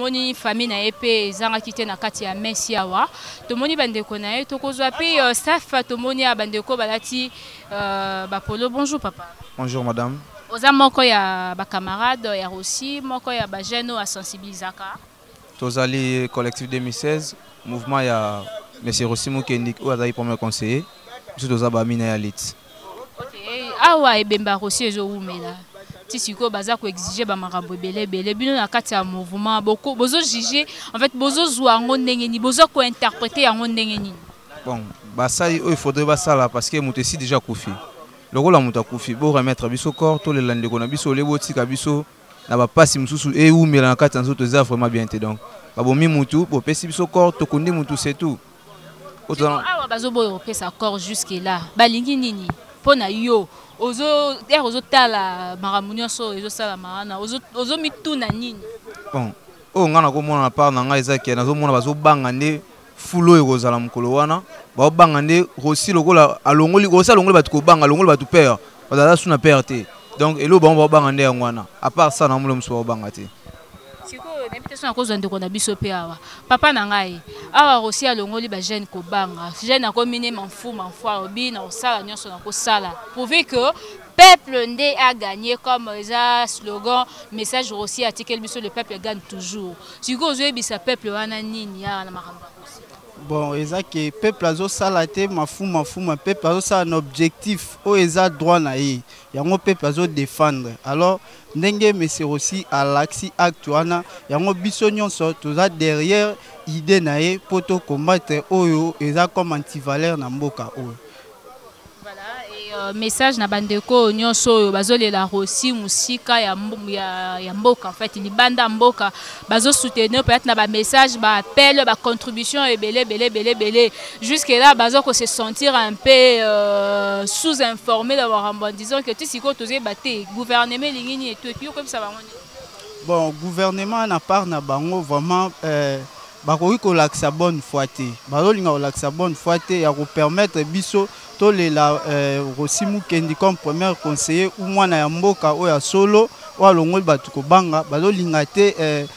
tomoni famille na épée zanga kité na kati ya Messi awa tomoni bandeko na ye tokozwa pe staff tomoni ya bandeko balati ba polo. Bonjour papa. Bonjour madame. Oza moko ya ba camarade ya Rossi moko ya ba jeune à sensibilisaka. Tozali collectif 2016 mouvement ya Monsieur Rossi Mukendi ou azali premier conseiller. Biso toza ba mina ya lit. OK. Awa ebemba Rossi ezo umela. Tisiko baza ko exiger ba makambo belé bino na kati ya mouvement boko bozo juger en fait bozo zwa ngo ndenge ni bozo ko interpréter yango ndenge ni. Bon, basali il faudrait basala parce que mutesi déjà kufi. Lokola muta kufi bo remettre biso corps to le lande ko na biso le botika biso na ba pasi mususu e umela na kati nzoto za vraiment bien te donc. Babomi mutu bo pesi biso corps to kondi mutu c'est tout. Awa bazo bo pesa corps jusque là. Balingi nini? Pona yo ozo tala maramunyo so ezo sala marana ozo mituna nini. Bon ngana ko mona part na nga ezaki nazo mona bazo banga nde fulo ekozala mukolo wana ba banga nde Rossi lokola alongoli Rossi alongoli batu ko banga alongoli batu père bazala suna père te donc elo ba banga nde ngwana à part ça na mulo mso banga te. Siko invitation à cause de ko na biso pe awa papa na ngai awa Rossi alongoli ba jeune ko banga jeune akomine manfu obi na osala nyonso na ko sala prouver que peuple ndé a gagné comme ça slogan message Rossi article biso le peuple gagne toujours. Siko ozoyebisa peuple wana nini ya na makambo. Bon, que peuple azo salate mafu peuple azo sa un objectif o eza droit na ye. Yango peuple azo défendre. Alors ndenge monsieur aussi à l'axi actuana yango biso nyonso toza derrière idée na ye poto combattre oyo eza comme antivaleur na mboka oyo. Message na bandeko nyonso bazolela Rossi musika ya mboka en fait libanda mboka bazo soutenir peut-être na ba message ba appel ba contribution et belé jusque là bazo ko se sentir un peu sous-informé d'avoir en disant que tu siko tozé baté gouvernement lingini et tout comme ça va. Bon gouvernement na part na bango vraiment bakoki ko laksa bonne foi te bazolinga ko laksa bonne foi te ya ko permettre biso to la Rossi Mukendi comme premier conseiller ou mwana ya mboka o ya solo o alongoli batu ko banga bazolinga te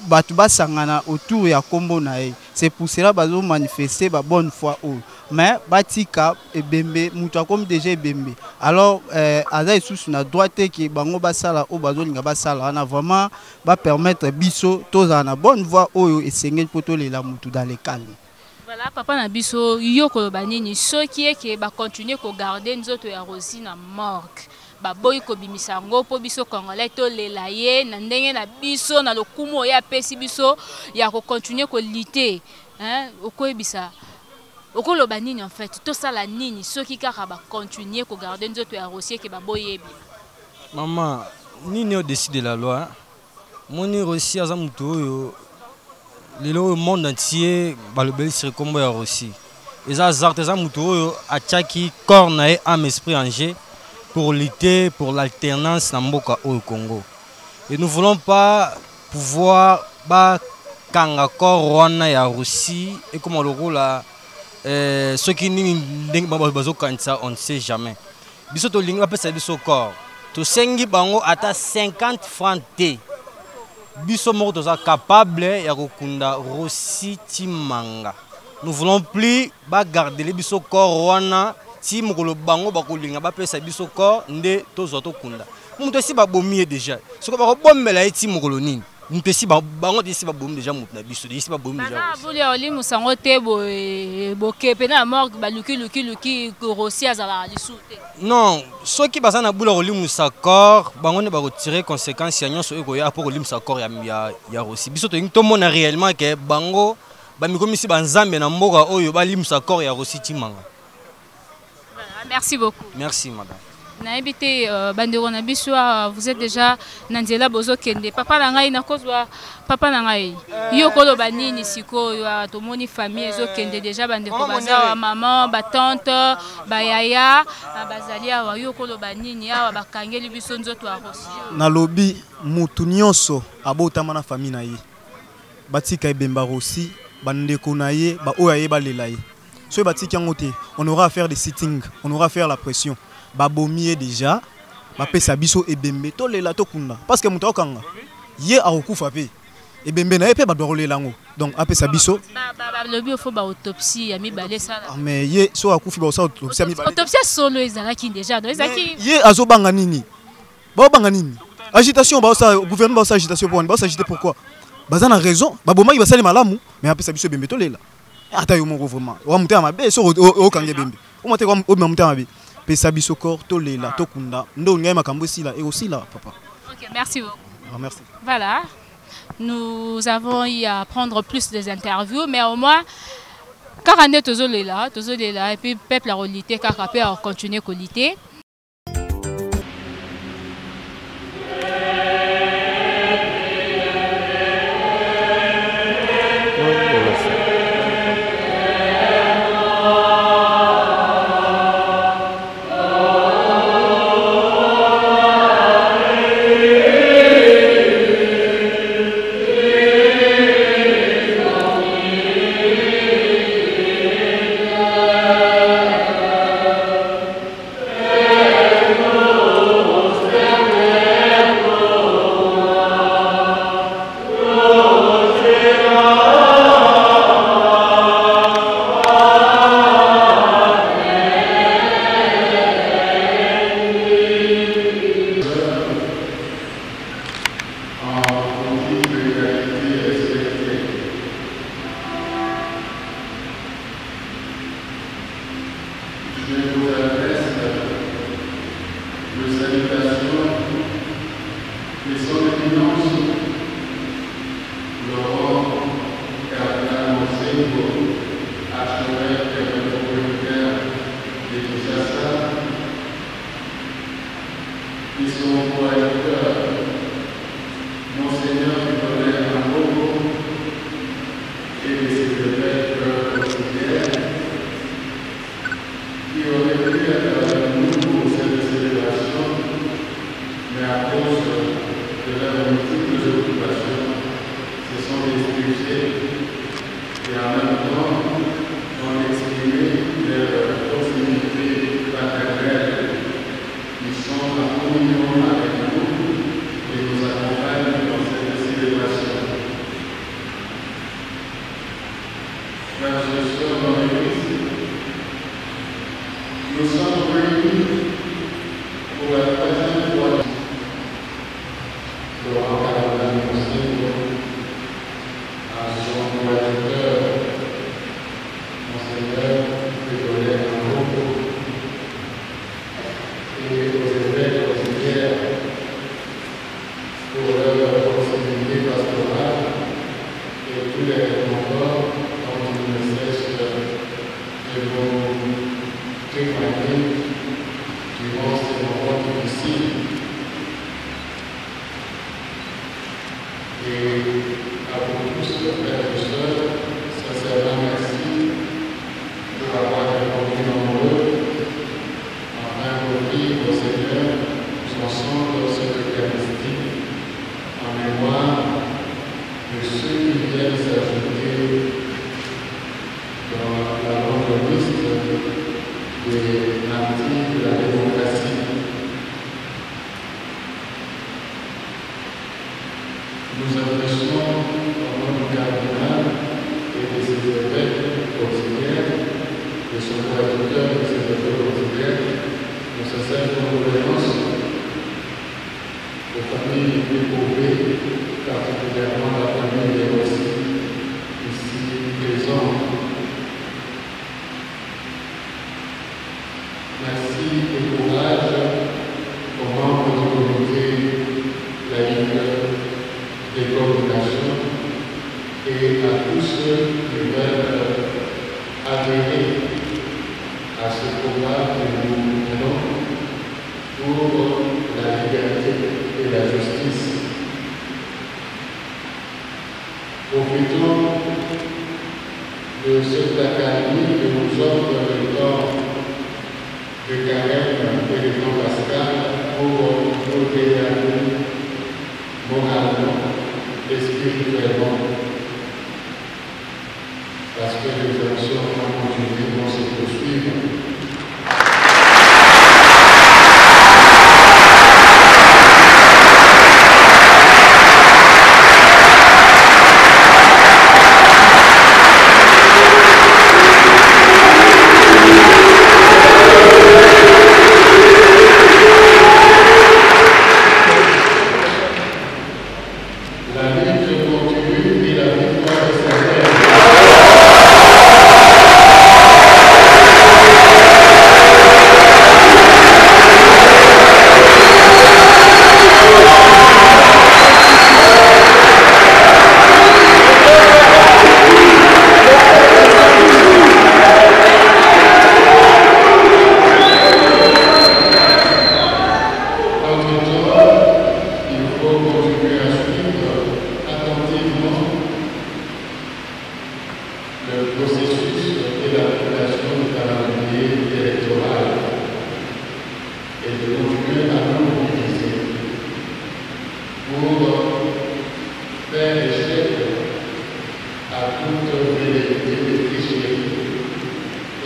batu basangana autour ya kombo na ye. C'est pour cela bazo manifester ba bonne foi o mais batika ebembe mutu akomi déjà ebembe alors aza isusu na droite ke bango basala o bazolinga basala na vraiment ba permettre biso toza na bonne voie oyo esengeli poto lela mutu dans le calme. Voilà, papa na biso yoko banini soki eke ba continuer ko garder nzoto ya Rossi na morgue. Ba boy ko bimisa ngo po biso congolais to lela ye na ndenge na biso na lokumo ya pesi biso ya ko continuer ko lutter. Hein, okoyebisa. Okolo banini en fait to sala nini soki kaka ba continuer ko garder nzoto ya Rossi ke ba boyebi. Maman, nini o décide la loi. Moni Rossi aza mutu oyo le monde entier balobeli sur combo ya Rossi. Les artisans mutuo a tchaki corps nae âme esprit en jeu pour lutter pour l'alternance dans mboka au Congo. Et nous voulons pas pouvoir ba kanga corps wana ya Rossi et comme le rôle là ceux qui ni ndeng bazo kanisa on ne sait jamais. Biso to linga pesa biso corps. To sengi bango ata 50 francs te. Biso moko toza capable ya kokunda Rossi timanga. Nous voulons plus ba garder les biso corps wana ti mokolo bango bakolinga ba pesa biso corps nde tozo to kunda. Muto si ba bomier déjà. Soko ba ko bombela ti mokolo nini. Muto si ba bango si ba bom déjà muto na biso si ba bom déjà. Na buli oli musango te bo kepe na morgue ba luki Rossi azala lisute. Non, ceux qui basent na bula olimu sa corps, bango ne ba retirer conséquences ya nyonso eko ya pour olimu sa corps ya Rossi. Biso to mona réellement que bango ba mikomisi banzambe na mboka oyo ba limu sa corps ya Rossi timanga. Merci beaucoup. Merci madame. Naibité bandeko na biso vous êtes déjà nanzela bozo kende papa na ngai na kozwa papa na ngai yo kolo banini sikoyo tomoni famille ezo kende déjà bandeko baza maman ba tante ba yaya bazali awa yo kolo banini awa bakangeli biso nzoto ya Rossi na lobi mutu nyonso abotama na famille na ye batika ebemba Rossi bandeko na ye ba oya ye balela ye so batika ngote on aura à faire des sittings on aura à faire la pression babomier déjà ba pesa biso ebembe to lela to kunda parce que muto okanga ye akufa pe et bembe na pe ba doit rouler lango donc après ça biso le bio faut ba autopsie ya mibale ça mais ye so akufi ba so autopsie ya mibale autopsie solo ezalaki déjà donc ezalaki ye azobanga nini ba banga nini agitation ba ça gouvernement ba ça agitation pour ba s'agiter pourquoi baza na raison ba bomaki ba sali malamu mais après ça biso bembe to lela ata yo moko vraiment wa muté mabe so o kange bembe o muté o muté mabe pe ça biso corps to lela to kunda ndo ngai makambo sila et aussi là papa. OK, merci beaucoup. Merci. Voilà. Nous avons eu à prendre plus des interviews, mais au moins, car on est toujours là, et puis peuple a relité, car on peut continuer à lutter.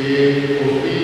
et offrir